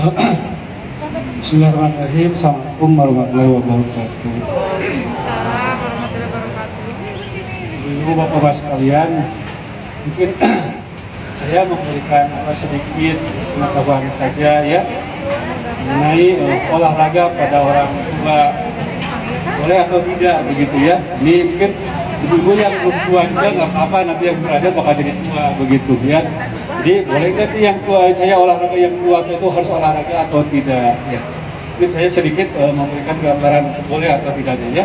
Bismillahirrahmanirrahim. Assalamualaikum warahmatullahi wabarakatuh. Ibu bapak bapak sekalian, mungkin saya memberikan sedikit pengetahuan saja ya mengenai olahraga pada orang tua, boleh atau tidak begitu ya. Ini mungkin ibu-ibu yang belum tua juga nggak apa-apa, nanti yang berada bakal jadi tua begitu ya. Jadi boleh nggak yang tua, saya olahraga yang tua itu harus olahraga atau tidak ya. Ini saya sedikit memberikan gambaran boleh atau tidaknya ya.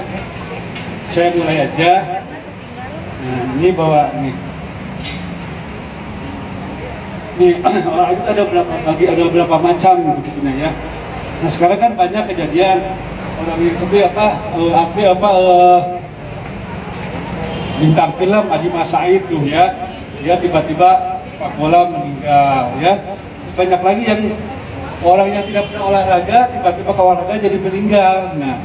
Saya mulai aja. Nah, ini bawa nih. Ini olahraga itu ada berapa macam begitunya ya. Nah sekarang kan banyak kejadian orang yang seperti bintang film Haji Masaid tuh ya, dia tiba-tiba sepak bola meninggal ya. Banyak lagi yang orang yang tidak pernah olahraga tiba-tiba ke olahraga jadi meninggal. Nah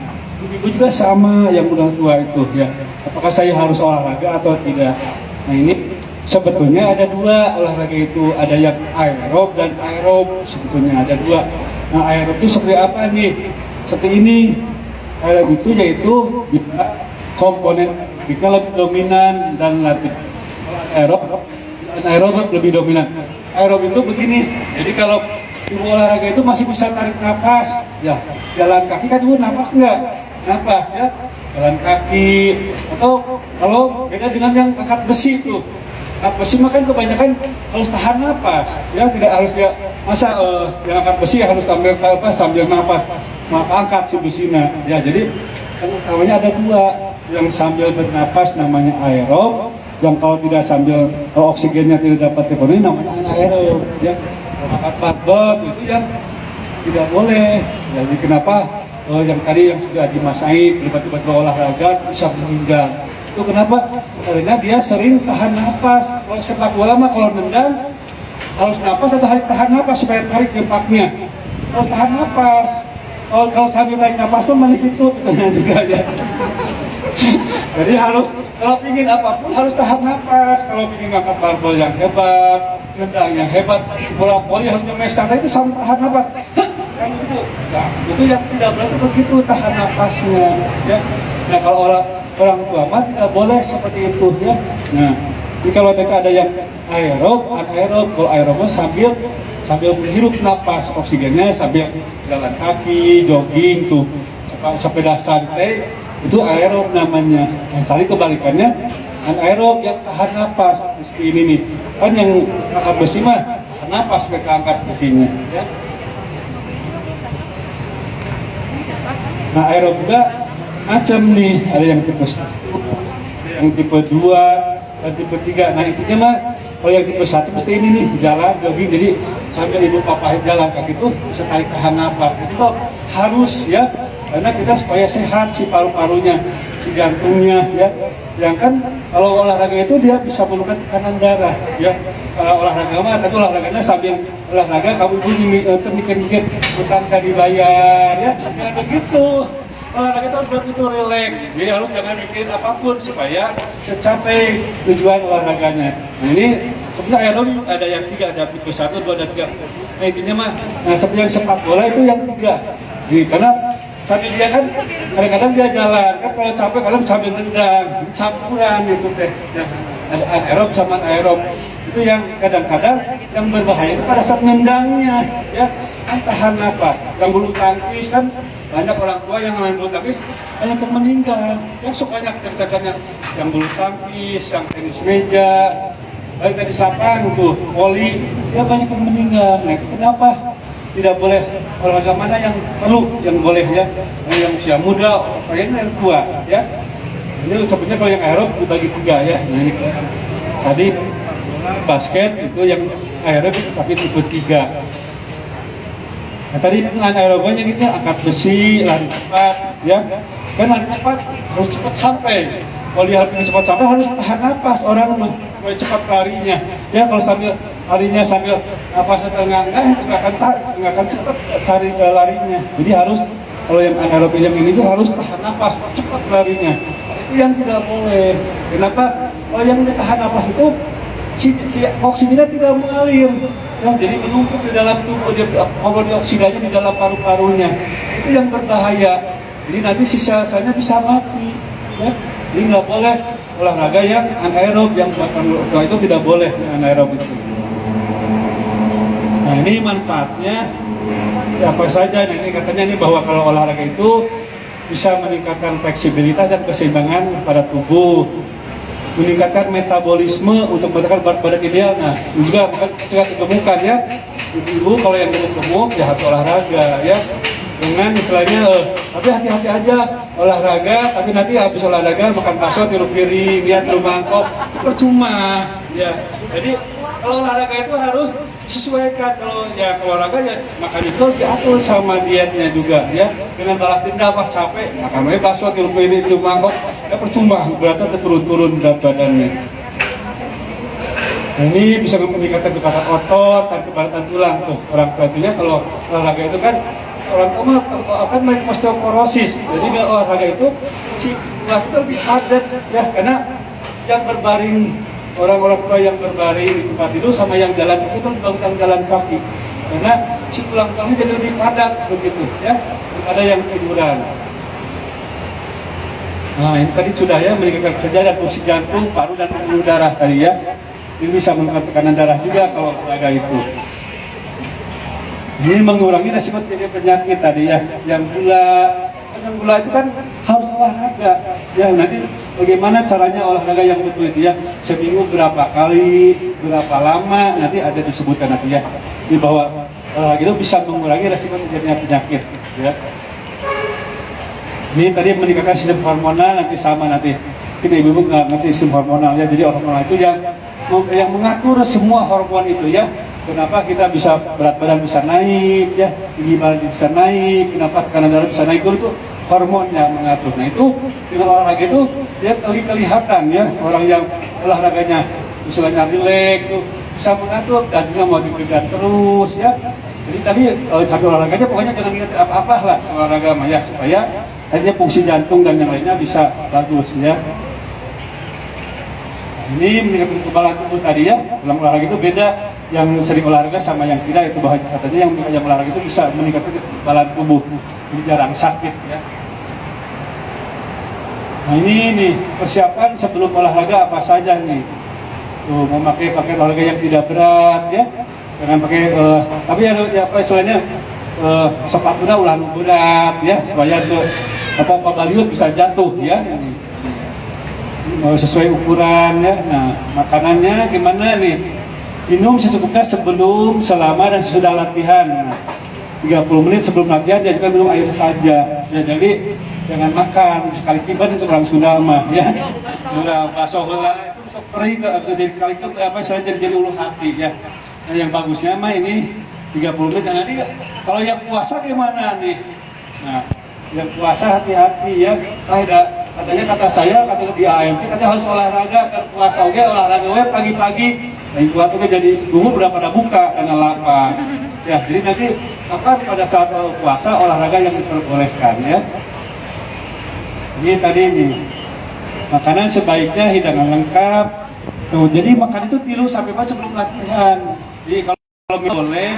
ibu juga sama yang udah tua itu ya, apakah saya harus olahraga atau tidak. Nah ini sebetulnya ada dua olahraga itu, ada yang aerob dan aerob, sebetulnya ada dua. Nah aerob itu seperti apa nih? Seperti ini. Aerob itu yaitu komponen kita lebih dominan dan latih. Aerob lebih dominan. Aerob itu begini, jadi kalau ibu olahraga itu masih bisa tarik nafas ya, jalan kaki kan ibu nafas enggak? Nafas ya, jalan kaki. Atau kalau beda dengan yang angkat besi itu, besi makan kebanyakan harus tahan nafas ya, tidak harus ya masa yang angkat besi harus sambil nafas maka angkat si besinya ya. Jadi yang utamanya ada dua, yang sambil bernafas namanya aerob, yang kalau tidak sambil oksigennya tidak dapat dipenuhi namanya anaerob ya. Angkat barbel itu yang tidak boleh. Jadi kenapa yang tadi yang sudah Haji Masaid tiba-tiba olahraga bisa meninggal? Itu kenapa? Karena dia sering tahan nafas. Kalau sepak bola mah kalau nendang harus nafas atau harus tahan nafas supaya tarik gempaknya. Harus tahan nafas. Kalau sambil tarik nafas tuh malah itu juga ya. Jadi harus kalau ingin apapun harus tahan nafas. Kalau ingin ngangkat barbel yang hebat, nendang yang hebat, bola voli harus ngemes santai itu sambil tahan nafas. Kan itu, nah, itu yang tidak berarti begitu tahan nafasnya. Ya. Nah kalau orang tua mah tidak boleh seperti itu ya. Nah, jadi kalau ada yang aerob, anaerob, kalau aerobnya sambil menghirup nafas, oksigennya sambil jalan kaki, jogging tuh, sepeda santai, itu aerob namanya. Nah, tadi kebalikannya, anaerob yang tahan nafas seperti ini nih. Kan yang angkat besi mah tahan nafas mereka angkat besinya ya. Nah, aerob juga macam nih, ada yang tipe 1, yang tipe 2, dan tipe 3. Nah intinya mah kalau yang tipe 1 mesti ini nih, jalan, jogging, jadi sambil ibu papa jalan kaki itu bisa tarik tahan nafas. Itu harus ya, karena kita supaya sehat si paru-parunya, si jantungnya ya. Yang kan kalau olahraga itu dia bisa menurunkan tekanan darah ya. Kalau olahraga mah, tapi olahraganya sambil olahraga kamu mikir-mikir utang saya dibayar ya, jangan begitu. Olahraga itu harus begitu rileks, jadi harus jangan mikirin apapun supaya tercapai tujuan olahraganya. Nah ini sebenarnya aerob ada yang 3, ada tipe 1, 2, dan 3. Nah intinya mah, nah seperti yang sepak bola itu yang 3. Jadi, karena sambil dia kan kadang-kadang dia jalan, kan kalau capek kadang sambil nendang, campuran gitu deh. Ya, ada anaerob sama anaerob. Itu yang kadang-kadang yang berbahaya itu pada saat nendangnya ya, kan tahan nafas. Yang bulu tangkis kan banyak orang tua yang main bulu tangkis banyak yang meninggal ya, banyak terjadinya yang bulu tangkis, yang tenis meja, baik tadi sapaan tuh voli ya, banyak yang meninggal. Nah kenapa tidak boleh? Olahraga mana yang perlu, yang boleh ya? Yang usia muda, yang tua ya. Ini sebenarnya kalau yang aerob dibagi 3 ya. Nah, ini tadi basket itu yang aerob tapi tipe 3. Nah tadi anaerobnya gitu, angkat besi, lari cepat ya. Kan lari cepat harus cepat sampai. Kalau dia harus cepat sampai harus tahan nafas orang supaya cepat larinya. Ya kalau sambil larinya sambil nafasnya terengah-engah itu nggak akan cepat cari larinya. Jadi harus kalau yang anaerob yang ini tuh harus tahan nafas, cepat larinya. Itu yang tidak boleh. Kenapa? Kalau yang tahan nafas itu si oksigennya tidak mengalir, ya, jadi menumpuk di dalam tubuh, oksidanya di dalam paru-parunya, itu yang berbahaya. Jadi nanti si sel-selnya bisa mati, ya. Jadi nggak boleh olahraga yang anaerob, yang itu tidak boleh anaerob itu. Nah ini manfaatnya apa saja? Nah, ini katanya nih bahwa kalau olahraga itu bisa meningkatkan fleksibilitas dan keseimbangan pada tubuh, meningkatkan metabolisme untuk meningkatkan berat badan ideal. Nah juga mencegah kegemukan ya. Ibu kalau yang gemuk ya harus olahraga ya. Dengan istilahnya tapi hati-hati aja olahraga, tapi nanti habis olahraga makan bakso tiru piring, lihat rumah mangkok, percuma ya. Jadi kalau olahraga itu harus sesuaikan. Kalau ya olahraga ya makan itu harus diatur sama dietnya juga ya. Dengan balas dendam pas capek makan bakso tiru piring tiru mangkok, ya percuma, berarti turun-turun berat badannya. Nah, ini bisa meningkatkan kekuatan otot dan kebaratan tulang tuh. Orang tuanya kalau olahraga itu kan orang tua akan main osteoporosis. Jadi kalau olahraga itu si tulang itu lebih padat ya, karena yang berbaring, orang-orang tua yang berbaring di tempat tidur sama yang jalan kaki itu lebih jalan kaki, karena si tulang-tulangnya jadi lebih padat begitu ya, daripada yang tiduran. Nah ini tadi sudah ya, meningkatkan kerja dan fungsi jantung, paru dan pembuluh darah tadi ya. Ini bisa mengangkat tekanan darah juga kalau olahraga itu. Ini mengurangi resiko terjadi penyakit tadi ya, yang gula itu kan harus olahraga ya. Nanti bagaimana caranya olahraga yang betul itu ya, seminggu berapa kali, berapa lama, nanti ada disebutkan nanti ya, di bahwa itu bisa mengurangi resiko terjadinya penyakit ya. Ini tadi meningkatkan sistem hormonal, nanti sama nanti ini ibu nggak ngerti sistem hormonal ya. Jadi hormonal itu yang mengatur semua hormon itu ya. Kenapa kita bisa berat badan bisa naik ya, tinggi badan bisa naik, kenapa tekanan darah bisa naik, itu hormonnya mengatur. Nah itu dengan olahraga itu dia kelihatan ya, orang yang olahraganya misalnya rileks tuh bisa mengatur dan juga mau diberikan terus ya. Jadi tadi sambil olahraganya pokoknya jangan ingat apa-apa lah olahraga mah ya, supaya akhirnya fungsi jantung dan yang lainnya bisa bagus ya. Ini meningkatkan kekebalan tubuh tadi ya. Dalam olahraga itu beda yang sering olahraga sama yang tidak, itu bahwa katanya yang olahraga itu bisa meningkatkan kekebalan tubuh, jadi jarang sakit ya. Nah ini nih persiapan sebelum olahraga apa saja nih. Tuh memakai pakaian olahraga yang tidak berat ya, jangan pakai tapi ada ya, apa istilahnya sepatunya ulah berat ya, supaya tuh apa baliut bisa jatuh ya. Sesuai ukuran ya. Nah makanannya gimana nih? Minum secukupnya sebelum, selama dan sesudah latihan. Nah, 30 menit sebelum latihan dia juga minum air saja ya. Jadi jangan makan sekali tiba itu orang Sunda mah ya. Udah bakso heula itu sok perih atau jadi kali itu apa saya jadi ulu hati ya. Nah, yang bagusnya mah ini 30 menit. Nah, nanti kalau yang puasa gimana nih? Nah yang puasa hati-hati ya. Katanya kata saya, kata di AMC katanya harus olahraga, kan puasa oke olahraga pagi-pagi. Nah itu waktu jadi tunggu berapa dah buka karena lapar. Ya jadi nanti kapan pada saat puasa olahraga yang diperbolehkan ya. Ini tadi nih makanan sebaiknya hidangan lengkap. Tuh, jadi makan itu 3 sampai 4 sebelum latihan. Jadi kalau boleh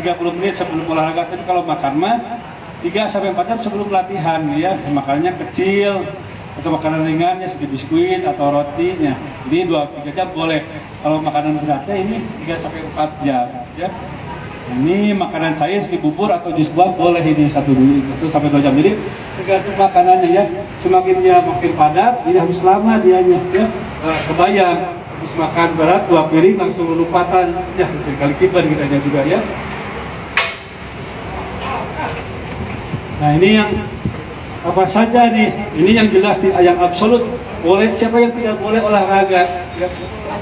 30 menit sebelum olahraga, tapi kalau makan mah 3 sampai 4 jam sebelum latihan ya. Makanannya kecil atau makanan ringannya seperti biskuit atau rotinya. Ini 2-3 jam boleh. Kalau makanan beratnya ini 3 sampai 4 jam ya. Ini makanan cair seperti bubur atau jus buah boleh ini 1 sampai 2 jam. Jadi tergantung makanannya ya. Semakin dia makin padat, ini harus lama dianya ya. Kebayang habis makan berat 2 piring langsung lupatan ya, kali kiban kita juga ya. Nah ini yang apa saja nih, ini yang jelas yang absolut boleh, siapa yang tidak boleh olahraga ya.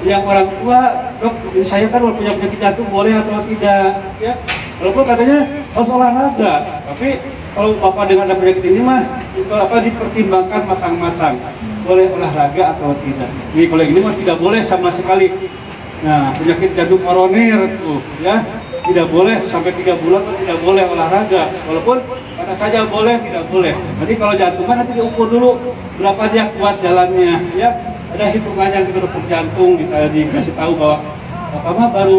Yang orang tua, dok saya kan punya penyakit jantung boleh atau tidak ya. Walaupun katanya harus olahraga, tapi kalau bapak dengan ada penyakit ini mah itu apa dipertimbangkan matang-matang boleh olahraga atau tidak. Ini kalau ini mah tidak boleh sama sekali. Nah penyakit jantung koroner tuh ya tidak boleh sampai 3 bulan tidak boleh olahraga, walaupun kata saja boleh tidak boleh. Nanti kalau jantungan nanti diukur dulu berapa dia kuat jalannya ya. ada hitungannya gitu detak jantung, dikasih tahu bahwa pertama baru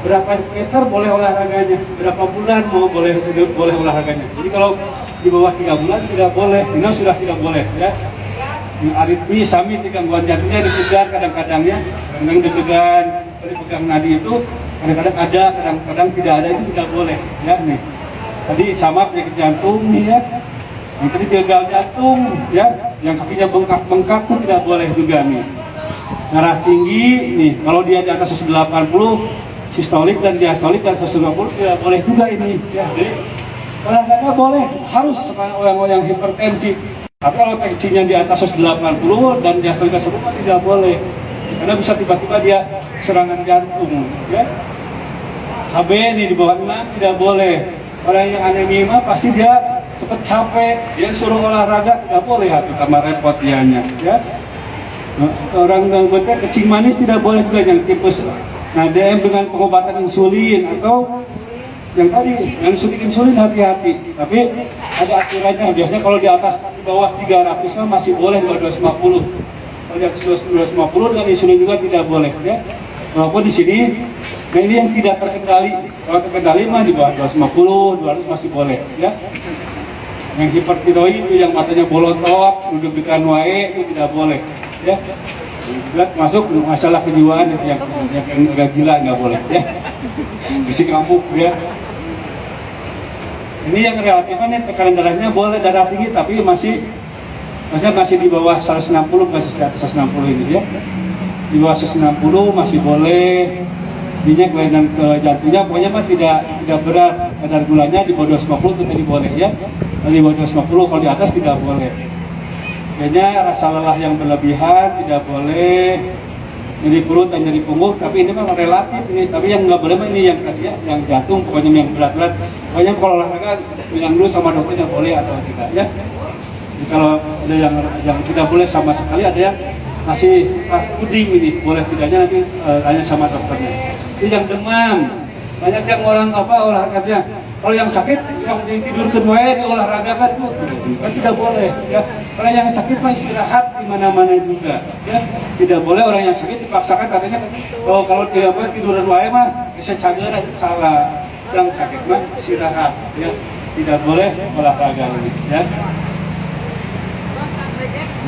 berapa meter boleh olahraganya, berapa bulan boleh olahraganya. Jadi kalau di bawah 3 bulan tidak boleh, ini sudah tidak boleh ya. Aritmi sami gangguan jantungnya dikejar kadang-kadangnya, kadang deg-degan, pegang nadi itu kadang-kadang ada, kadang-kadang tidak ada, itu tidak boleh ya nih. Tadi sama penyakit jantung nih ya, yang tadi gagal jantung ya, yang kakinya bengkak-bengkak itu tidak boleh juga nih. Darah tinggi nih, kalau dia di atas 180 sistolik dan diastolik dan 120 tidak boleh juga ini ya. Jadi olahraga boleh, harus orang-orang yang hipertensi. Tapi kalau tensinya di atas 180 dan diastolik semua tidak boleh, karena bisa tiba-tiba dia serangan jantung ya. HB ini di bawah 6 tidak boleh. Orang yang anemia pasti dia cepat capek, dia suruh olahraga tidak boleh, tambah repot dianya ya. Orang yang kecing manis tidak boleh juga, yang tipes NADM dengan pengobatan insulin, atau yang tadi yang suntik insulin hati-hati. Tapi ada aturannya, biasanya kalau di atas di bawah 300 masih boleh 250. Kalau di atas 250 dengan insulin juga tidak boleh ya. Walaupun di sini nah ini yang tidak terkendali, kalau terkendali mah di bawah 250, 200 masih boleh ya. Yang hipertiroid itu yang matanya bolotok, duduk-dudukan wae itu tidak boleh ya. Masuk masalah kejiwaan yang agak gila nggak boleh ya. Bisik ngamuk ya. Ini yang relatif nih, tekanan darahnya boleh darah tinggi tapi maksudnya masih di bawah 160, masih di atas 160 ini ya. Di bawah 160 masih boleh. Minyak kelainan ke jantungnya pokoknya mah tidak berat, kadar gulanya di bawah 250 itu tadi boleh ya. Di bawah 250, kalau di atas tidak boleh. Kayaknya rasa lelah yang berlebihan tidak boleh, nyeri perut dan nyeri punggung, tapi ini memang relatif ini. Tapi yang nggak boleh ini yang tadi ya, yang jantung, pokoknya yang berat-berat. Pokoknya kalau olahraga bilang dulu sama dokternya boleh atau tidak ya. Jadi kalau ada yang tidak boleh sama sekali, ada yang masih puding ini, boleh tidaknya nanti tanya sama dokternya. Itu yang demam, banyak yang orang olahraganya. Kalau yang sakit, yang tidur kedua di olahraga kan itu kan tidak boleh ya. Kalau yang sakit mah istirahat di mana-mana juga ya. Tidak boleh orang yang sakit dipaksakan, katanya kalau dia tidur kedua mah secara salah. Yang sakit mah istirahat ya. Tidak boleh olahraga ini ya.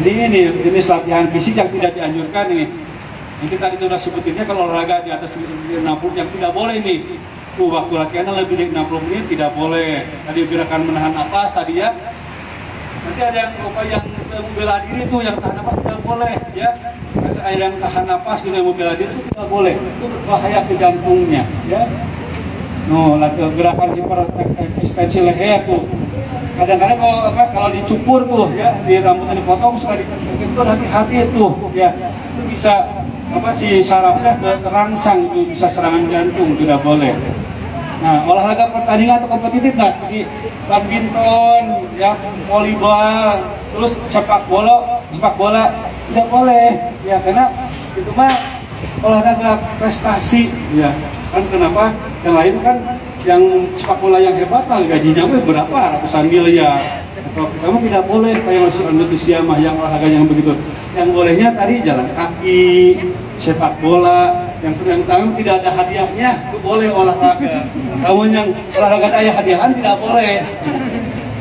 Ini jenis latihan fisik yang tidak dianjurkan ini. Nanti tadi sudah sebutinnya, kalau olahraga di atas 60 yang tidak boleh nih. Waktu latihannya lebih dari 60 menit tidak boleh. Tadi gerakan menahan napas tadi ya. Nanti ada yang bela diri tuh, yang tahan napas tidak boleh ya. Ada yang tahan napas gitu, yang bela diri itu tidak boleh. Itu berbahaya ke jantungnya ya. Gerakan hiperekstensi leher tuh. Kadang-kadang kalau dicukur tuh ya, di rambutnya dipotong suka itu hati-hati tuh ya. Itu bisa si sarafnya terangsang, itu bisa serangan jantung, tidak boleh. Nah, olahraga pertandingan atau kompetitif seperti badminton, ya, volleyball, terus sepak bola tidak boleh, ya, karena itu mah olahraga prestasi, ya. Kan kenapa? Yang lain kan, yang sepak bola yang hebat gajinya berapa ratusan miliar. Kalau kamu tidak boleh kayak masih Indonesia mah yang olahraga yang begitu. Yang bolehnya tadi jalan kaki, sepak bola, yang tahu tidak ada hadiahnya, itu boleh olahraga. Kamu yang olahraga ada hadiahan tidak boleh.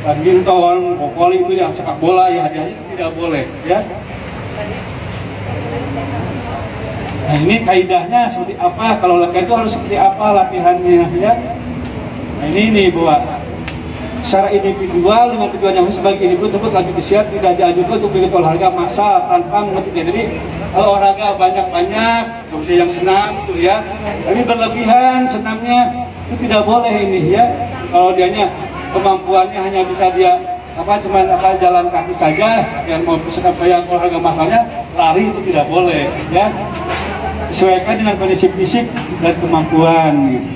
Badminton, voli itu yang sepak bola ya hadiahnya tidak boleh, ya. Nah ini kaidahnya seperti apa? Kalau latihan itu harus seperti apa latihannya, ya? Nah ini nih bahwa secara individual dengan tujuan yang sebagai individu tersebut lanjut usia tidak dianjurkan untuk mengikuti olahraga massal tanpa mengerti. Jadi kalau olahraga banyak-banyak seperti yang senam itu ya, tapi berlebihan senamnya itu tidak boleh ini ya. Kalau dianya kemampuannya hanya bisa dia jalan kaki saja, yang mau yang olahraga massalnya lari itu tidak boleh ya. Sesuaikan dengan kondisi fisik dan kemampuan gitu.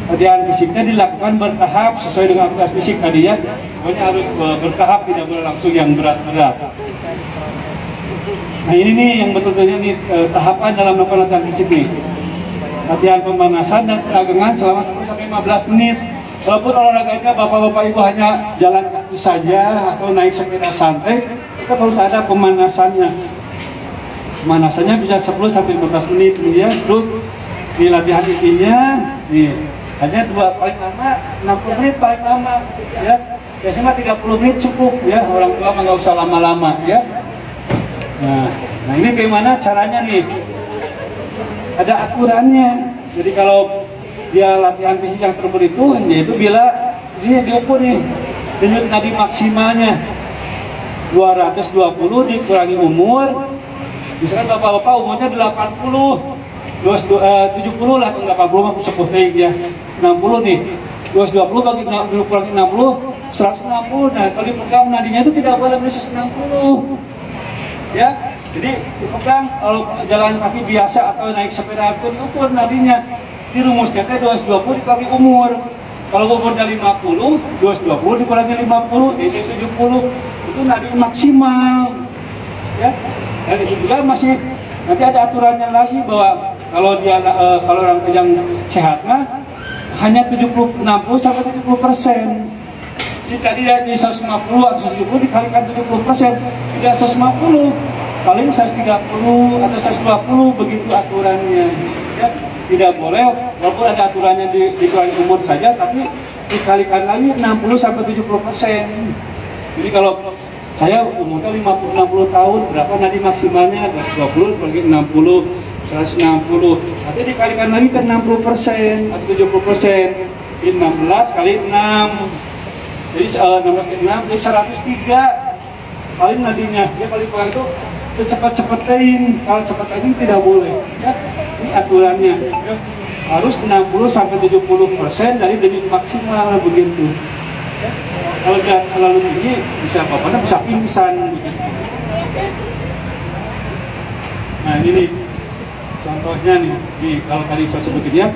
Latihan fisiknya dilakukan bertahap sesuai dengan aktivitas fisik tadi ya. Pokoknya harus bertahap, tidak boleh langsung yang berat-berat. Nah ini nih yang betul-betulnya nih tahapan dalam melakukan latihan fisik nih. Latihan pemanasan dan peragangan selama 10-15 menit. Walaupun olahraganya bapak-bapak ibu hanya jalan kaki saja atau naik sepeda santai, tetap harus ada pemanasannya. Pemanasannya bisa 10 sampai 15 menit ya. Terus di latihan intinya nih hanya paling lama 60 menit paling lama ya. Biasanya 30 menit cukup ya, orang tua nggak usah lama-lama ya. Nah ini bagaimana caranya nih? Ada aturannya. Jadi kalau dia latihan fisik yang terukur itu, yaitu bila ini diukur nih denyut nadi maksimalnya 220 dikurangi umur. Misalkan bapak-bapak umurnya 80, 70 lah, 80 aku sebut ya, 60 nih, 220 bagi kurangi 60, 160. Nah kalau dipegang nadinya itu tidak boleh lebih 160 ya. Jadi dipegang, kalau jalan kaki biasa atau naik sepeda itu diukur nadinya, dirumusnya 220 dikurangi umur. Kalau umurnya 50, 220 dikurangi 50, diisi 70, itu nadi maksimal ya. Dan itu juga masih nanti ada aturannya lagi bahwa kalau dia kalau orang yang sehat mah hanya 60 sampai 70%. Jadi tadi di 150 atau 170 dikalikan 70%, tidak 150, paling 130 atau 120, begitu aturannya ya. Tidak boleh, walaupun ada aturannya dikurangi umur saja, tapi dikalikan lagi 60 sampai 70%. Jadi kalau saya umurnya 60 tahun, berapa nadi maksimalnya? 220 bagi 60, 160. Nanti dikalikan lagi ke 60% atau 70%. Ini 16 kali 6. Jadi 16 kali 6 jadi 103. Paling nadinya, dia paling paling itu cepat-cepatin. Kalau cepat ini tidak boleh. Ya, ini aturannya. Ya. Harus 60 sampai 70% dari denyut maksimal begitu. Ya. Kalau dia terlalu tinggi bisa apa-apa, bisa pingsan. Nah ini nih contohnya nih, kalau tadi saya sebutin ya,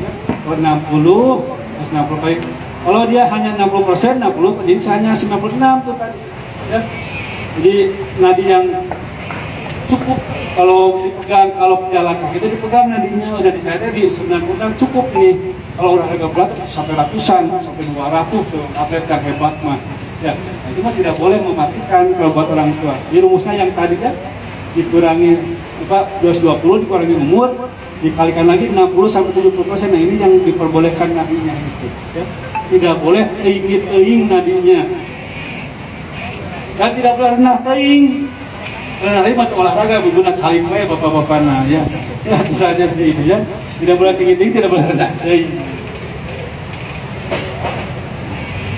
kalau 60 kali, kalau dia hanya 60%, 60 jadi hanya 96 tuh tadi. Ya. Jadi nadi yang cukup kalau dipegang, kalau pejalan kaki itu dipegang nadinya udah di saya di 96 cukup nih. Kalau olahraga berat sampai ratusan, sampai 200 tuh atlet yang hebat mah. Ya, itu mah tidak boleh mematikan kalau buat orang tua. Jadi rumusnya yang tadi kan dikurangi 220 dikurangi umur, dikalikan lagi 60 sampai 70%. Nah ini yang diperbolehkan nadinya itu. Ya. Tidak boleh teing nadinya. Dan tidak boleh rendah teing. Rendah teing untuk olahraga berguna saling baik bapak-bapak nah ya. Ya aturannya seperti itu ya. Tidak boleh tinggi-tinggi, tidak boleh rendah teing.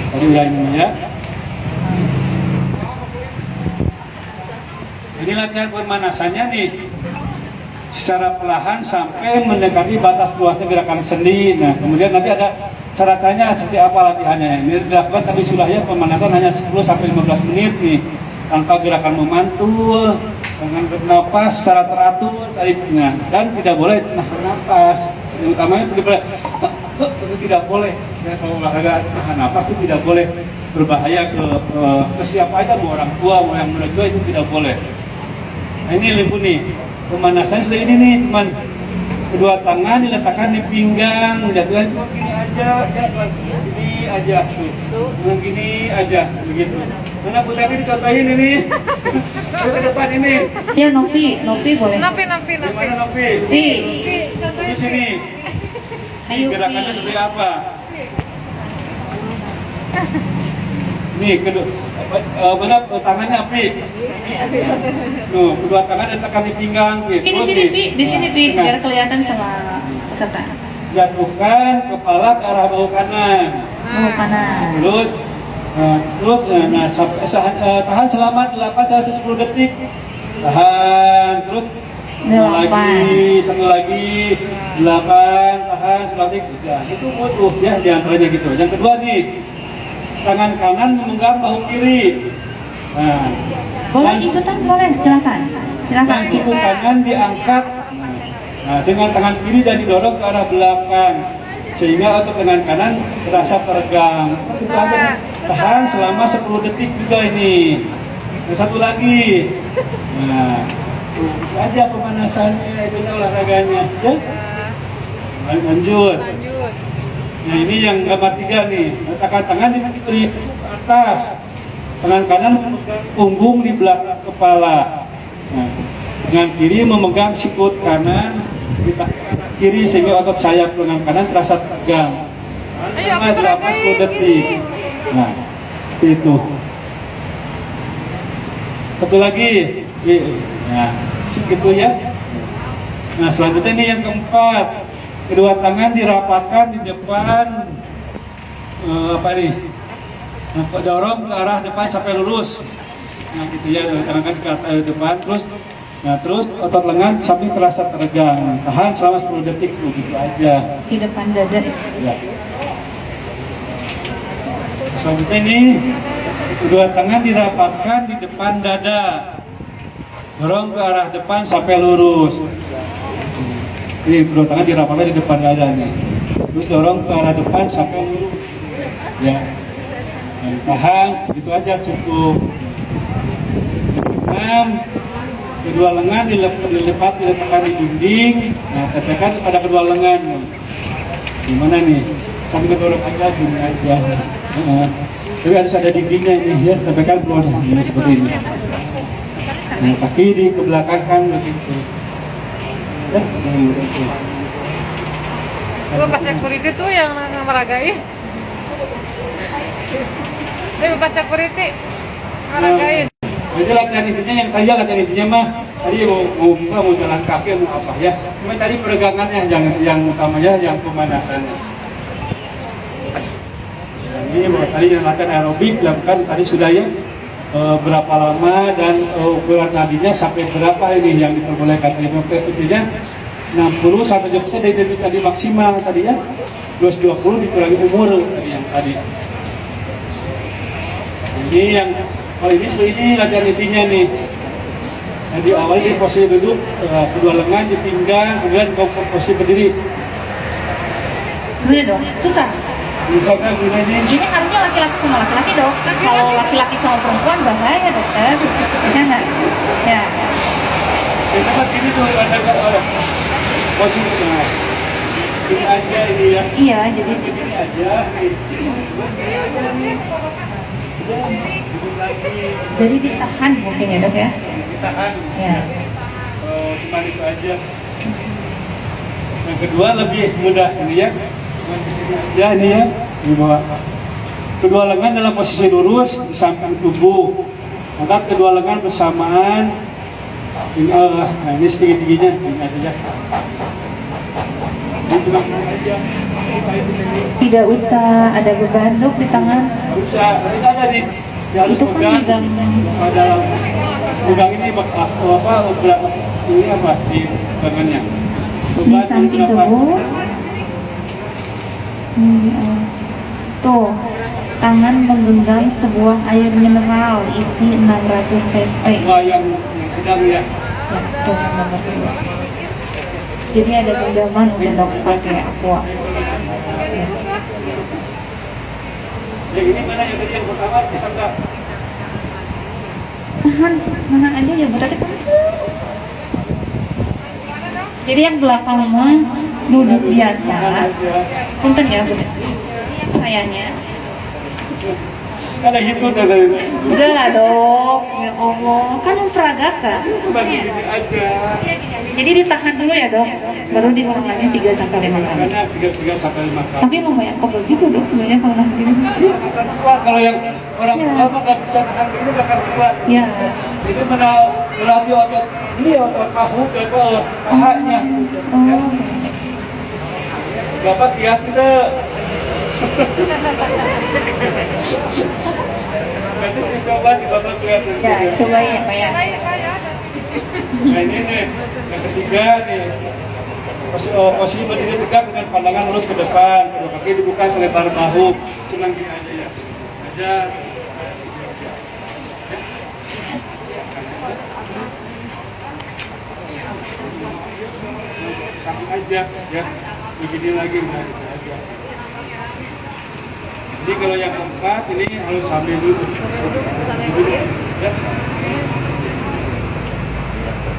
Tadi udah ini ya. Ini latihan pemanasannya nih, secara perlahan sampai mendekati batas luasnya gerakan sendi. Nah kemudian nanti ada cara tanya seperti apa latihannya. Ini dilakukan tadi sudah ya, pemanasan hanya 10 sampai 15 menit nih, tanpa gerakan memantul, dengan bernapas secara teratur tariknya, dan tidak boleh bernapas. Yang utamanya tidak boleh ya, kalau olahraga tahan napas itu tidak boleh, berbahaya ke siapa aja, mau orang tua mau yang muda juga itu tidak boleh. Nah ini limpu nih, pemanasan seperti ini nih teman, kedua tangan diletakkan di pinggang, jadikan gini aja, ya gini aja tuh, gini aja begitu. Mana Bu Tati dicontohin ini, ke depan ini. Ya Nopi boleh. Nopi. Gimana Nopi? Di sini. Ayo. Gerakannya seperti apa? Nih kedua, benar tangannya api. Kedua tangan diletakkan di pinggang. Gitu. Di sini Pi, biar kelihatan sama peserta. Jatuhkan kepala ke arah bahu kanan. Bahu kanan. Tahan selama 8 sampai 10 detik. Tahan, terus satu lagi 8, tahan 10 detik. Ya, itu butuh ya diantaranya gitu. Yang kedua nih, tangan kanan memegang bahu kiri. Nah, boleh ikutan, boleh, silakan. Dan siku kanan diangkat. Nah, dengan tangan kiri dan didorong ke arah belakang, sehingga otot tangan kanan terasa teregang. Kita tahan selama 10 detik juga ini. Dan satu lagi. Nah, itu aja pemanasannya, itu olahraganya. Ya? Lanjut. Nah ini yang gambar 3 nih, letakkan tangan di atas, tangan kanan punggung di belakang kepala. Nah, Lengan kiri memegang sikut kanan di tangan kiri sehingga otot sayap lengan kanan terasa tegang. Selama 80 detik. Nah, itu. Satu lagi. Nah, segitu ya. Nah, selanjutnya ini yang keempat. Kedua tangan dirapatkan di depan apa nih? Nah, dorong ke arah depan sampai lurus. Nah, gitu ya, tangan ke arah depan terus otot lengan samping terasa teregang. Tahan selama 10 detik gitu aja. Di depan dada. Ya. Selanjutnya ini kedua tangan dirapatkan di depan dada. Dorong ke arah depan sampai lurus. Ini kedua tangan dirapatkan di depan dada nih. Terus dorong ke arah depan sampai lurus. Ya. Dan tahan, gitu aja cukup. 6. Kedua lengan diletakkan di dinding. Nah, tetekan pada kedua lengan. Gimana nih? Sambil dorong aja, gini aja. Tapi harus ada dindingnya ini ya, tetekan keluar ini seperti ini. Nah, kaki di ke belakang kan begitu. Ya, Gue pas security tuh yang meragain. Pas security meragain. Jadi latihan intinya yang tadi latihan intinya mah tadi mau buka, mau jalan kaki, mau apa ya. Cuma tadi peregangannya yang utamanya yang pemanasannya. Nah, ini tadi yang latihan aerobik dilakukan tadi sudah ya. Berapa lama dan ukuran nadinya sampai berapa ini yang diperbolehkan. Intinya 60 sampai 70 dari tadi maksimal tadi ya. 220 dikurangi umur tadi yang tadi. Ini yang ini latihan intinya nih. Nah, di awal di posisi duduk, kedua lengan di pinggang, kemudian ke posisi berdiri. Gimana dong? Susah. Misalkan gunanya Ini harusnya laki-laki sama laki-laki dong. Kalau laki-laki sama perempuan bahaya dokter. Ya nggak? Ya. kita kan ini tuh ada posisi tengah. Ini aja ini ya. Iya, jadi Ini aja. jadi ditahan mungkin ya dok ya. Ditahan. Ya. Cuma itu aja. Yang kedua lebih mudah ini ya. Ya ini ya, di bawah. Kedua lengan dalam posisi lurus di samping tubuh. Angkat kedua lengan bersamaan. Ini nah ini tinggi-tingginya ini aja. Ini cuma aja. Tidak usah ada beban dok di tangan. Bisa, itu ada di harus Itu kan pegang dalam pegang ini ini apa sih tangannya? Di samping tubuh. Tuh, tangan menggenggam sebuah air mineral isi 600 cc. Wah, yang sedang ya. Ya, tuh nomor 2. Jadi ada genggaman udah dok pakai aqua. Ya. Yang ini mana yang tadi yang pertama bisa nggak? Tahan aja ya bu tadi. Jadi yang belakang mah duduk biasa. Punten ya bu. Kayaknya. Ada gitu dari. Udah lah dok. Ya Allah, kan memperagakan. Cuma gini aja. Jadi ditahan dulu ya dok. Baru diulangi 3 sampai 5 kali. Karena 3 sampai 5 kali. Tapi lumayan kebal juga dok sebenarnya kalau nah begini. Iya, akan kuat kalau yang orang tua mah nggak bisa tahan begini nggak akan kuat. Ya. Ini melatih otot ini otot pahu ke pahanya. Oh. Bapak lihat kita. Nanti saya coba di bapak lihat. Ya, coba ya Pak ya. Nah ini nih, yang ketiga nih. Posisi berdiri tegak dengan pandangan lurus ke depan, kedua kaki dibuka selebar bahu. Cuma gini aja ya. Aja. Kaki aja ya. Begini lagi nah, aja. Jadi kalau yang keempat ini harus sambil duduk. Ya.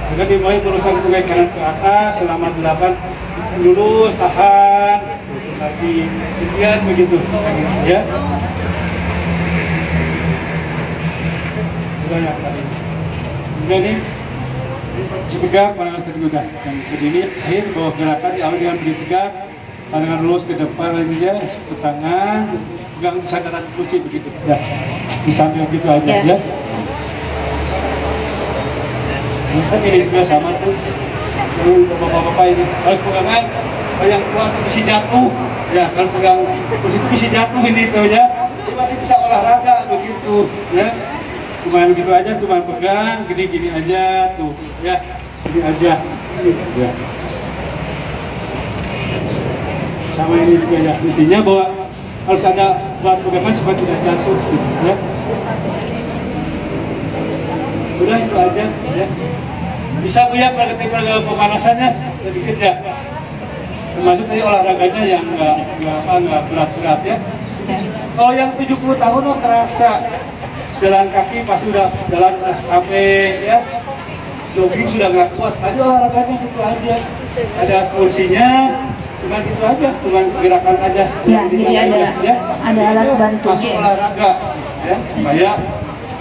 Maka dimulai tulisan tungai kanan ke atas selama 8 lurus, tahan, lagi lihat begitu, ya. Sudah ya tadi. Sudah nih. Tegak, pandangan terbuka. Yang kedini akhir bahwa gerakan diawali dengan berdiri tegak, pandangan lurus ke depan aja, ke tangan, pegang sandaran kursi begitu. Ya, disambil gitu aja ya. Kan ini juga sama tuh. Bapak-bapak ini harus pegangan, yang kuat bisa jatuh. Ya, kalau pegang kursi itu bisa jatuh ini tuh ya. Dia masih bisa olahraga begitu ya. Cuma begitu aja, cuma pegang, gini-gini aja tuh ya. Ini aja ya. Sama ini juga ya, intinya bahwa harus ada bahan pegangan supaya tidak jatuh gitu, ya. Udah itu aja ya. Bisa Bu ya praktek pemanasannya sedikit ya, termasuk tadi olahraganya yang nggak berat-berat ya. Kalau yang 70 tahun oh terasa jalan kaki pas sudah jalan udah sampai ya, jogging sudah nggak kuat, tadi olahraganya gitu aja, ada kursinya, cuma gitu aja, cuma gerakan aja. Ya, jadi ada alat bantu. Masuk olahraga, ya, supaya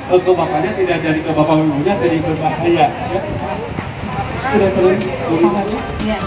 ke bapaknya tidak jadi ke bapak ibunya jadi berbahaya. Ya. Sudah terus, Ya.